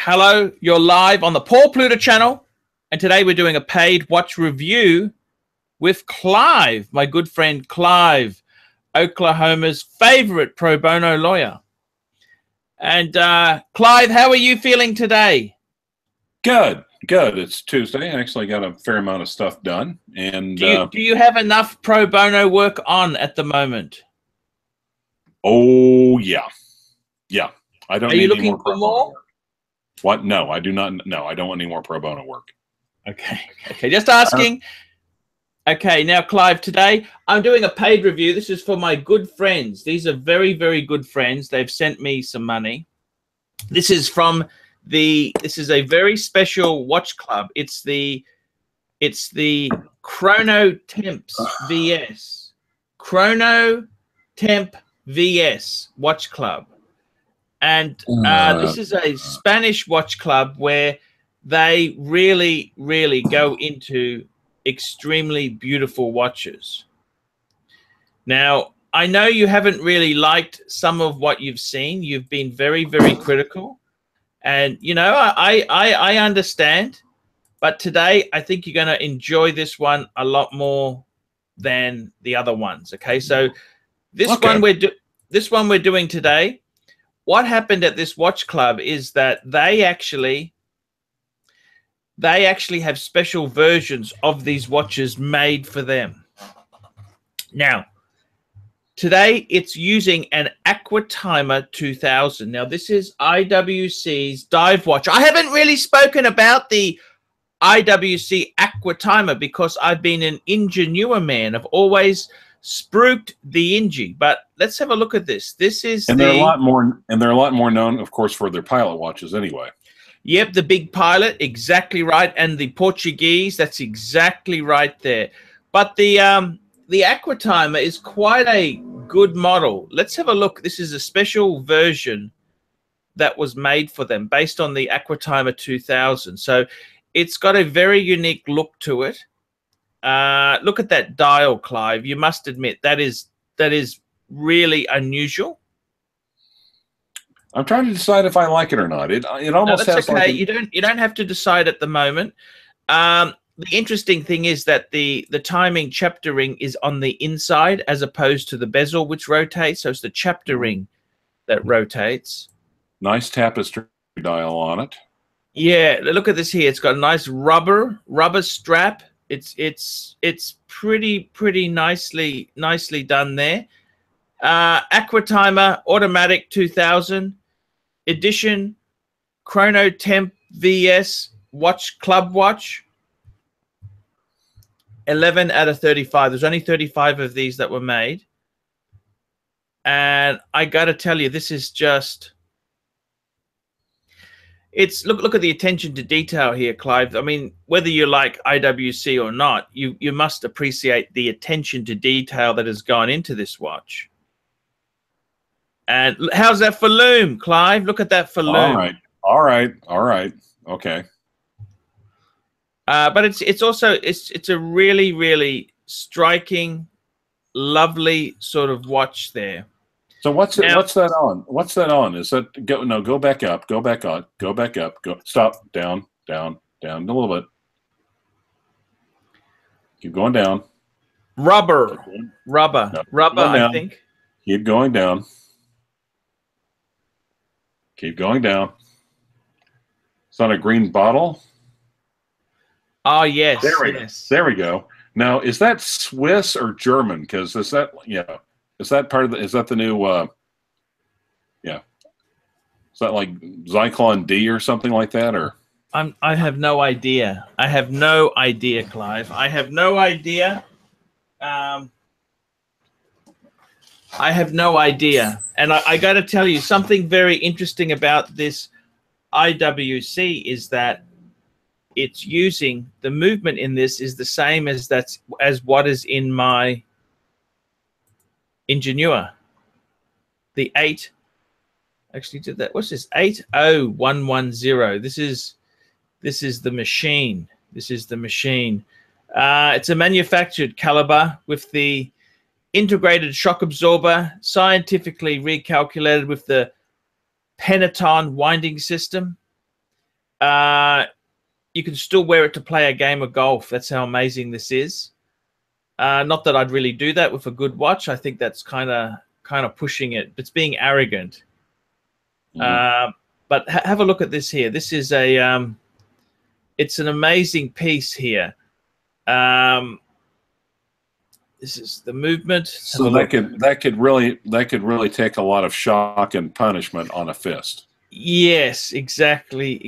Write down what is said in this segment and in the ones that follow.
Hello, you're live on the Paul Pluta channel, and today we're doing a paid watch review with Clive, my good friend Clive, Oklahoma's favorite pro bono lawyer. And Clive, how are you feeling today? Good. It's Tuesday. I actually got a fair amount of stuff done. And do you have enough pro bono work on at the moment? Oh yeah. I don't. Are you looking for more? What? No, I do not. No, I don't want any more pro bono work. Okay. Just asking. Okay, now Clive, today I'm doing a paid review. This is for my good friends. These are very, very good friends. They've sent me some money. This is from this is a very special watch club. It's the Chrono Temps VS. Chrono Temp VS watch club. And this is a Spanish watch club where they really, really go into extremely beautiful watches. Now, I know you haven't really liked some of what you've seen. You've been very, very critical. And, you know, I understand. But today, I think you're going to enjoy this one a lot more than the other ones. Okay, so this one we're doing today. What happened at this watch club is that they actually have special versions of these watches made for them. Now, today it's using an Aquatimer 2000. Now, this is IWC's dive watch. I haven't really spoken about the IWC Aquatimer because I've been an ingenuer man. I've always spruiked the Ingy, but let's have a look at this. This is they're a lot more known, of course, for their pilot watches anyway. Yep, the big pilot, exactly right, and the Portuguese, that's exactly right there. But the Aquatimer is quite a good model. Let's have a look. This is a special version that was made for them based on the Aquatimer 2000. So it's got a very unique look to it. Look at that dial, Clive. You must admit that is really unusual. I'm trying to decide if I like it or not. It almost has okay. Like you don't have to decide at the moment. The interesting thing is that the timing chapter ring is on the inside as opposed to the bezel, which rotates. So it's the chapter ring that rotates. Nice tapestry dial on it. Yeah, look at this here. It's got a nice rubber strap. It's pretty nicely done there. Aquatimer automatic 2000 edition Chrono Temp VS watch, club watch. 11 out of 35. There's only 35 of these that were made, and I gotta tell you, this is just. It's look at the attention to detail here, Clive. I mean, whether you like IWC or not, you must appreciate the attention to detail that has gone into this watch. And how's that for loom, Clive? Look at that for loom. All right. Okay. But it's also a really, really striking, lovely sort of watch there. So what's that on? What's that on? Is that go back up, go back on, go back up, go stop, down, a little bit. Keep going down. Rubber, I think. Keep going down. Keep going down. It's on a green bottle. Oh yes. There we go. Now, is that Swiss or German? Because is that Is that part of the? Is that the new? Yeah. Is that like Zyklon D or something like that, or? I have no idea. I have no idea, Clive. I have no idea. I have no idea. And I got to tell you something very interesting about this IWC is that it's using the movement in this is the same as what is in my Ingenua. The 8 actually did that. What's this? 80110. This is the machine. This is the machine. It's a manufactured caliber with the integrated shock absorber, scientifically recalculated with the Peneton winding system. You can still wear it to play a game of golf. That's how amazing this is. Not that I'd really do that with a good watch. I think that's kind of pushing it. It's being arrogant. But have a look at this here. This is a it's an amazing piece here. This is the movement. So that could really take a lot of shock and punishment on a fist. Yes, exactly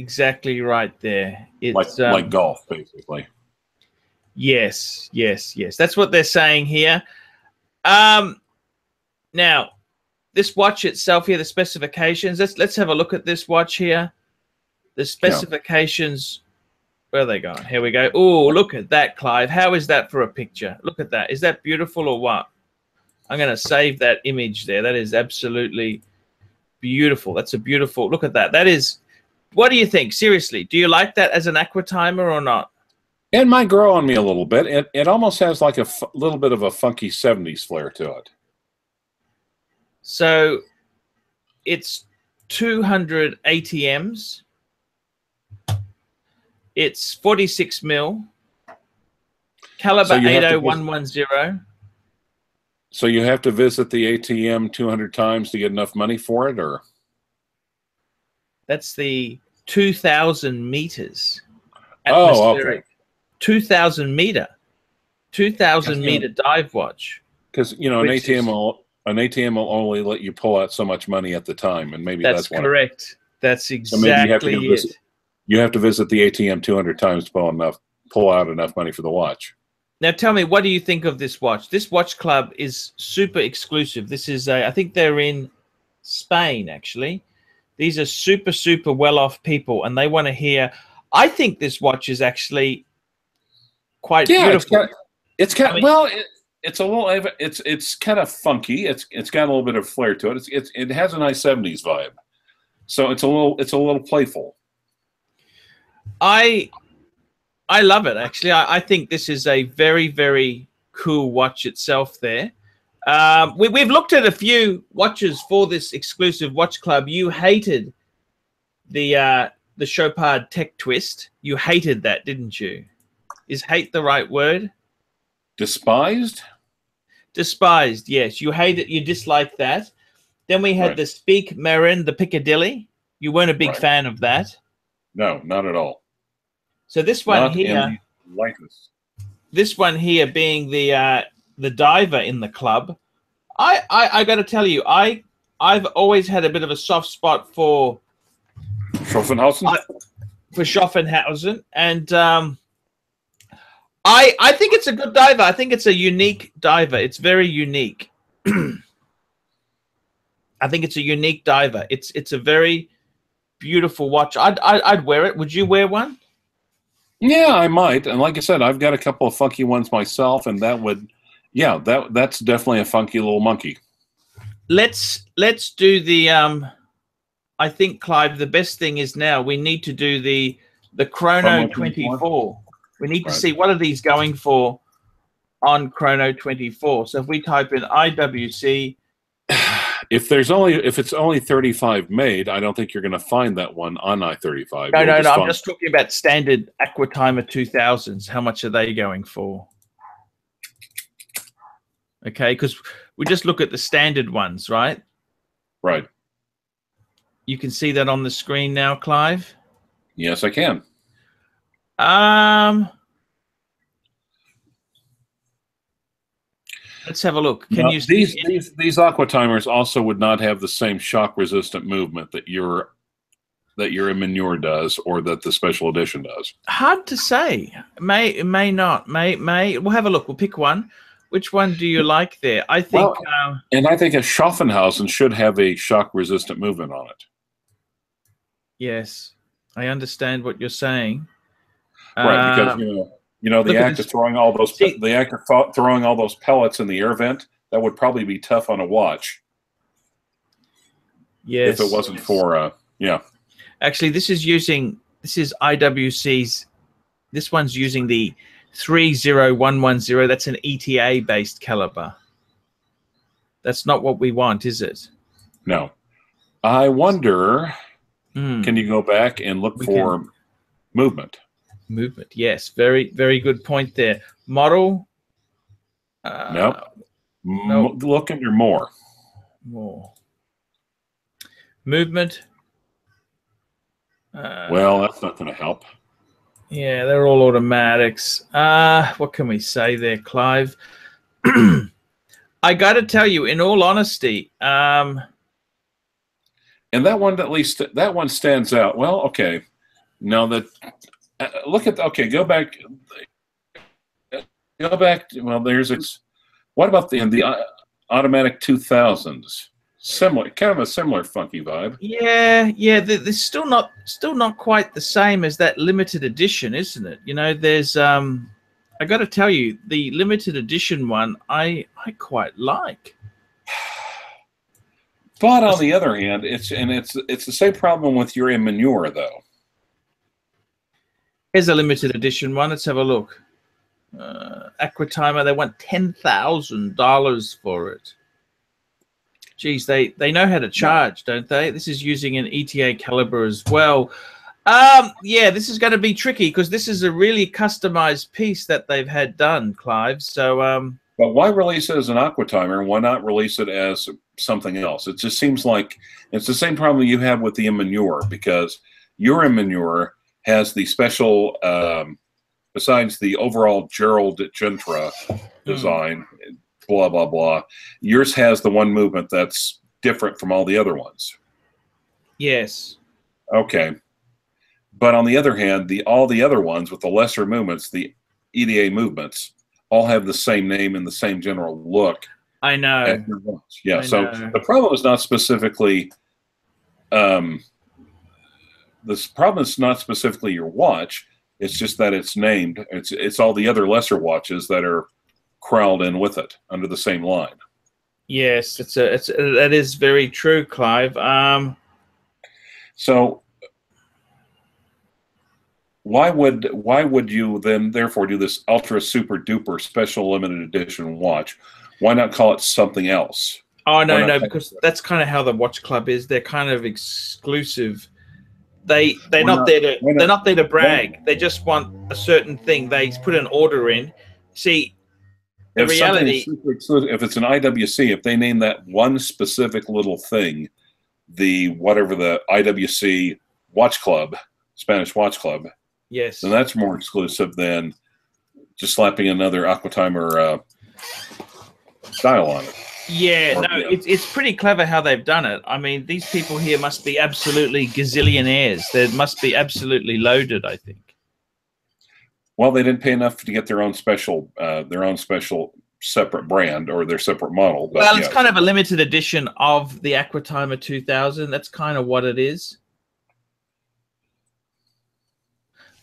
right there. It's like golf, basically. Yes. That's what they're saying here. Now, this watch itself here, the specifications. Let's have a look at this watch here. The specifications. Where are they going? Here we go. Oh, look at that, Clive. How is that for a picture? Look at that. Is that beautiful or what? I'm going to save that image there. That is absolutely beautiful. That's a beautiful. Look at that. That is. What do you think? Seriously, do you like that as an Aquatimer or not? It might grow on me a little bit. It almost has like a little bit of a funky 70s flair to it. So it's 200 ATMs. It's 46 mil. Caliber 80110. So you have to visit the ATM 200 times to get enough money for it, or? That's the 2,000 meters. Oh, okay. 2,000 meter. 2,000 meter dive watch. Because, you know, an ATM will only let you pull out so much money at the time, and maybe that's correct. That's exactly it. You have to visit the ATM 200 times to pull out enough money for the watch. Now, tell me, what do you think of this watch? This watch club is super exclusive. This is I think they're in Spain, actually. These are super well-off people, and they want to hear. I think this watch is actually quite beautiful. It's kind of funky. It's got a little bit of flair to it. It has a nice 70s vibe. So it's a little playful. I love it, actually. I think this is a very cool watch itself there. We've looked at a few watches for this exclusive watch club. You hated the Chopard Tech Twist. You hated that, didn't you? Is hate the right word? Despised? Despised, yes. You hate it. You dislike that. Then we had the Speak Marin, the Piccadilly. You weren't a big fan of that. No, not at all. So this one here, this one here being the diver in the club, I got to tell you, I've always had a bit of a soft spot for Schaffenhausen. And I think it's a good diver. I think it's a unique diver. It's very unique. I think it's a unique diver. It's a very beautiful watch. I'd wear it. Would you wear one? Yeah, I might. And like I said, I've got a couple of funky ones myself, and that would, that's definitely a funky little monkey. Let's do the I think, Clive, the best thing is now we need to do the Chrono 24. We need to see what are these going for on Chrono 24. So if we type in IWC, if it's only 35 made, I don't think you're going to find that one on I-35. No. I'm just talking about standard Aquatimer 2000s. How much are they going for? Okay, because we just look at the standard ones, right? Right. You can see that on the screen now, Clive? Yes, I can. Let's have a look. Can you see these Aquatimers also would not have the same shock resistant movement that your Immanure does, or that the special edition does? Hard to say. May not. May. We'll have a look. We'll pick one. Which one do you like there? I think. And I think a Schaffenhausen should have a shock resistant movement on it. Yes, I understand what you're saying. Right, because the act of throwing all those pellets in the air vent, that would probably be tough on a watch. Yes, if it wasn't for Actually, this is IWC's. This one's using the 30110. That's an ETA based caliber. That's not what we want, is it? No. I wonder. Can you go back and look for movement. Movement, yes. Very, very good point there. Model. Nope. Nope. Look under more. More. Movement. Well, that's not going to help. Yeah, they're all automatics. What can we say there, Clive? I got to tell you, in all honesty, and that one, at least that one stands out. Well, okay. Now that look at okay, go back. Well, there's what about the automatic 2000s? Similar, kind of a similar funky vibe. Yeah. They're still not quite the same as that limited edition, isn't it? You know, there's I got to tell you, the limited edition one I quite like. But on the other hand, it's the same problem with your manure though. Here's a limited edition one. Let's have a look. Aquatimer, they want $10,000 for it. Geez, they know how to charge, don't they? This is using an ETA caliber as well. Yeah, this is going to be tricky because this is a really customized piece that they've had done, Clive. So, but why release it as an Aquatimer? Why not release it as something else? It just seems like it's the same problem you have with the Immanure, because your Immanure has the special, besides the overall Jaeger-LeCoultre design, blah, blah, blah. Yours has the one movement that's different from all the other ones. Yes. Okay. But on the other hand, all the other ones with the lesser movements, the EDA movements, all have the same name and the same general look. I know. Yeah. So the problem is not specifically this problem is not specifically your watch. It's just that it's named. It's all the other lesser watches that are crowded in with it under the same line. Yes, that is very true, Clive. So why would you then therefore do this ultra super duper special limited edition watch? Why not call it something else? Oh no, because that's kind of how the watch club is. They're kind of exclusive. They're not there to brag. They just want a certain thing. They put an order in. See, the reality. If it's an IWC, if they name that one specific little thing, whatever the IWC watch club, Spanish watch club, yes, then that's more exclusive than just slapping another Aquatimer style on it. Yeah, it's pretty clever how they've done it. I mean, these people here must be absolutely gazillionaires. They must be absolutely loaded, I think. Well, they didn't pay enough to get their own special separate brand or their separate model. But, well, it's kind of a limited edition of the Aquatimer 2000. That's kind of what it is.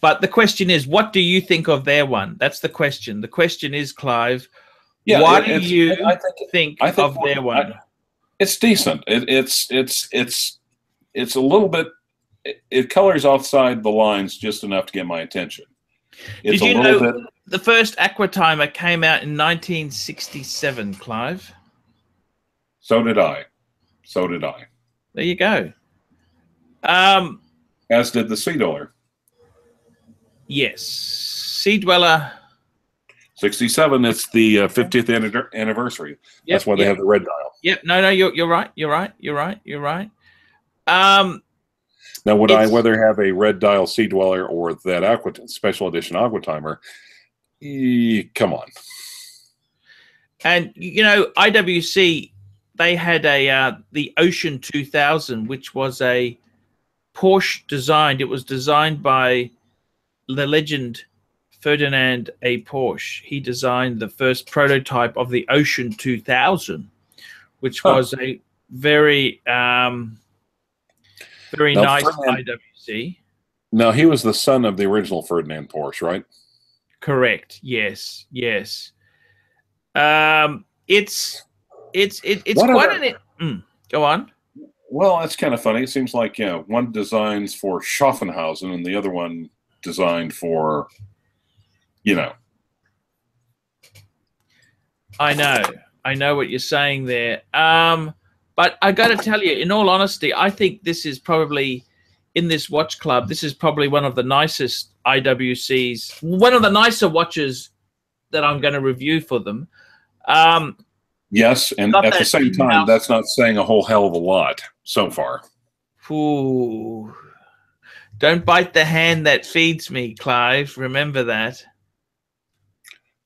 But the question is, what do you think of their one? That's the question. The question is, Clive, what do you think of their one? It's decent. It's a little bit. It colors outside the lines just enough to get my attention. Did you know the first Aquatimer came out in 1967, Clive? So did I. There you go. As did the Sea Dweller. Yes, Sea Dweller. 67. It's the 50th anniversary. Yep, that's why they have the red dial. Yep. No. You're right. Now, would I rather have a red dial Sea Dweller or that special edition Aquatimer? Come on. And you know, IWC, they had the Ocean 2000, which was a Porsche designed. It was designed by the legend Ferdinand A. Porsche. He designed the first prototype of the Ocean 2000, which was a very nice IWC. Now, he was the son of the original Ferdinand Porsche, right? Correct. Yes. It's quite an. Go on. Well, that's kind of funny. It seems like one designs for Schaffenhausen and the other one designed for, I know what you're saying there. But I got to tell you, in all honesty, I think this is probably in this watch club. This is probably one of the nicest IWCs, one of the nicer watches that I'm going to review for them. Yes, and at the same time, that's not saying a whole hell of a lot so far. Ooh. Don't bite the hand that feeds me, Clive. Remember that.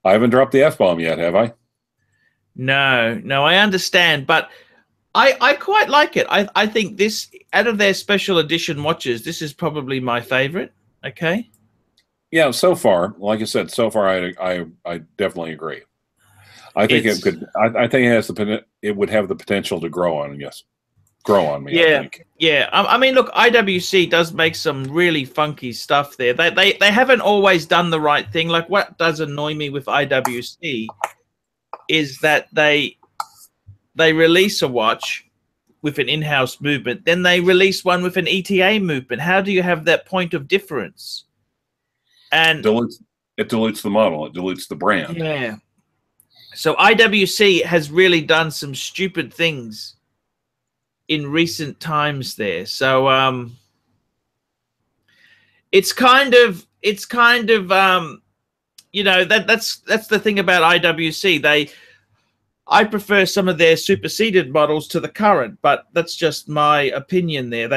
I haven't dropped the F-bomb yet, have I? No, I understand, but I quite like it. I think this, out of their special edition watches, this is probably my favorite. Okay. Yeah, so far, like I said, so far I definitely agree. I think it could. I think it has it would have the potential to grow on. Yes, grow on me. Yeah, I think. Yeah. I mean, look, IWC does make some really funky stuff there. They haven't always done the right thing. Like, what does annoy me with IWC is that they release a watch with an in-house movement, then they release one with an ETA movement. How do you have that point of difference? And it dilutes the model. It dilutes the brand. Yeah. So IWC has really done some stupid things in recent times there. So it's kind of you know, that's the thing about IWC. I prefer some of their superseded models to the current, but that's just my opinion there.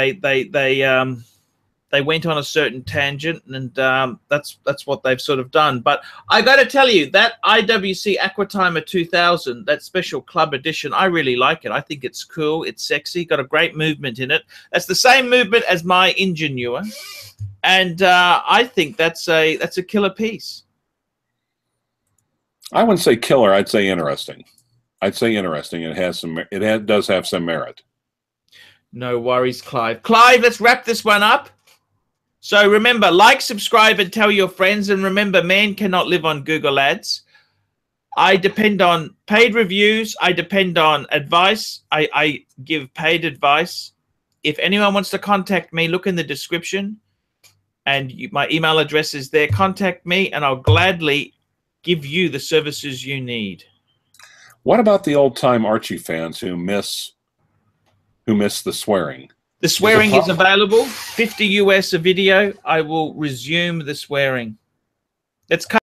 They went on a certain tangent, and that's what they've sort of done. But I got to tell you, that IWC Aquatimer 2000, that special club edition, I really like it. I think it's cool. It's sexy. Got a great movement in it. That's the same movement as my Ingenua, and I think that's a killer piece. I wouldn't say killer. I'd say interesting. I'd say interesting. It has some. Does have some merit. No worries, Clive. Clive, let's wrap this one up. So remember, like, subscribe, and tell your friends. And remember, man cannot live on Google Ads. I depend on paid reviews. I depend on advice. I give paid advice. If anyone wants to contact me, look in the description. And my email address is there. Contact me, and I'll gladly give you the services you need. What about the old-time Archie fans who miss the swearing? The swearing is available. $50 US a video. I will resume the swearing. Let's cut.